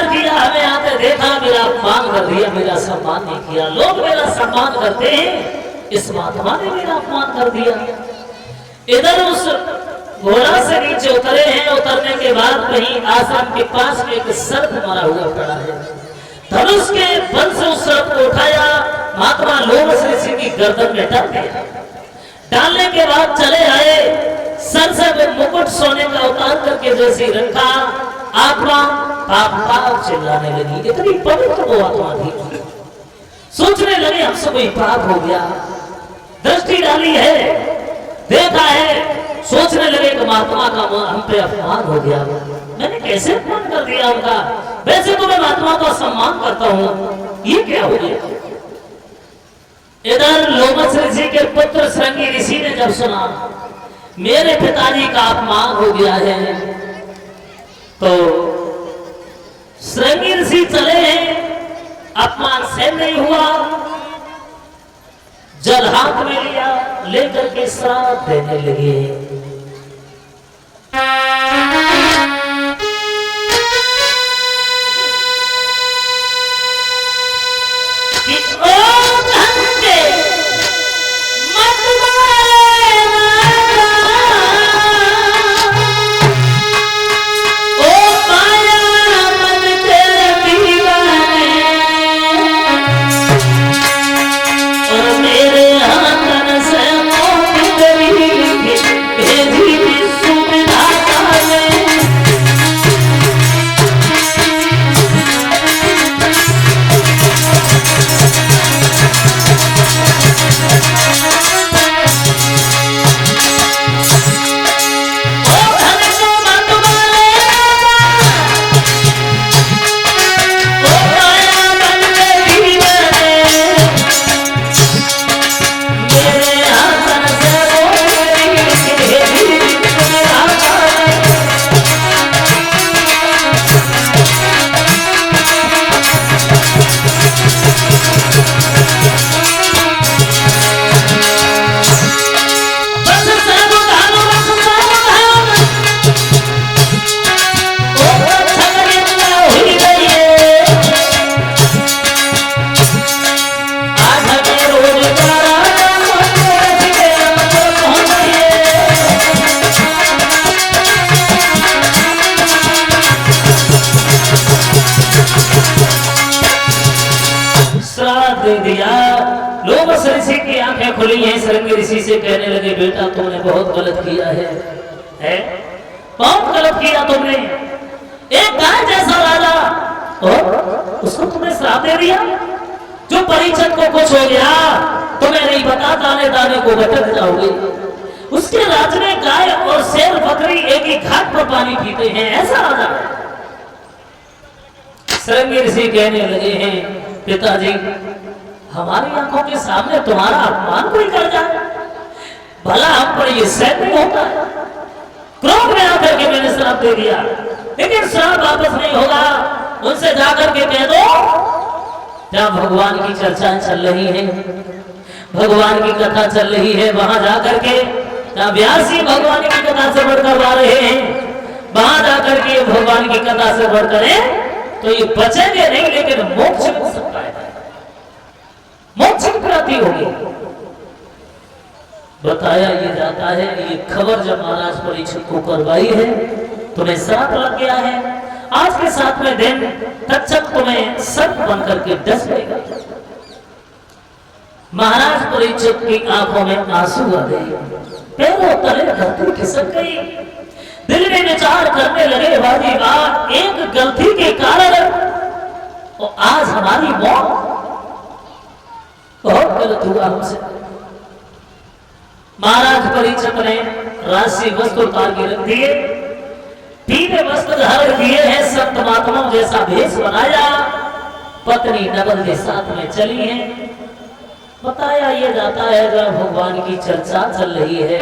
स्वीकार किया, हमें आते देखा, मेरा अपमान कर दिया, मेरा सम्मान नहीं किया। लोग मेरा सम्मान करते हैं, इस महात्मा ने मेरा अपमान कर दिया। इधर उस घोड़ा से नीचे उतरे हैं, उतरने के बाद कहीं आश्रम के पास में एक सर्प मरा हुआ पड़ा है। धनुष के बल से उस सर्प को उठाया, महात्मा लोमस ऋषि की गर्दन में डाल दिया। डालने के बाद चले आए, सर से मुकुट सोने का उतार करके जैसे रखा, आत्मा पाप पाप चिल्लाने लगी। इतनी पवित्र वो आत्मा थी। सोचने लगे हमसे कोई पाप हो गया, दृष्टि डाली है, देखा है, सोचने लगे कि महात्मा का हम पे अपमान हो गया, मैंने कैसे अपमान कर दिया उनका। वैसे तो मैं महात्मा का सम्मान करता हूँ, ये क्या हो गया। इधर लोमस ऋषि के पुत्र श्रृंगी ऋषि ने जब सुना मेरे पिताजी का अपमान हो गया है, तो श्रृंगी ऋषि चले हैं, अपमान सहन नहीं हुआ, जल हाथ में लिया, लेकर के श्राप देने लगे। दे दिया। लोमस ऋषि की आंखें खुली हैं, श्रृंगी ऋषि से कहने लगे बेटा तुमने बहुत गलत किया है? बहुत गलत किया तुमने। एक गाय जैसा राजा और उसको तुमने श्राप दे दिया। जो परिचय को कुछ हो गया तुम्हें नहीं पता, दाने दाने को भटक जाओगे। उसके राज्य में गाय और शेर बकरी एक ही घाट पर पानी पीते हैं, ऐसा राजा है। श्रृंगी ऋषि कहने लगे हैं पिताजी हमारी आंखों के सामने तुम्हारा अपमान कोई कर जाए, भला हम पर ये सहन नहीं होता है। क्रोध में आकर के मैंने श्राप दे दिया, लेकिन श्राप वापस नहीं होगा। उनसे जाकर के कह दो जहां भगवान की चर्चा चल रही है, भगवान की कथा चल रही है, वहां जाकर के जहां व्यास जी भगवान की कथा से बढ़कर गा रहे हैं, वहां जाकर के भगवान की कथा से बढ़कर तो ये बचेंगे नहीं, लेकिन मोक्ष मिल सकता है, मोक्ष की प्राप्ति होगी। बताया ये जाता है, ये खबर जब महाराज परीक्षित को करवाई है, तुम्हें श्राप लग गया है। आज के 7वें दिन तक्षक तुम्हें सर्प बनकर के डस लेगा। महाराज परीक्षित की आंखों में आंसू आ गए, पैरों तले धरती खिसक गई। दिल में विचार करने लगे वादी बात, एक गलती के कारण और आज हमारी मौत, बहुत गलत हुआ हमसे। महाराज परीक्षित ने राशि वस्त्र उतार के रख दिए, पीले वस्त्र धारण किए हैं, संत महात्माओं जैसा भेष बनाया, पत्नी नवल के साथ में चली है। बताया ये जाता है जब भगवान की चर्चा चल रही है।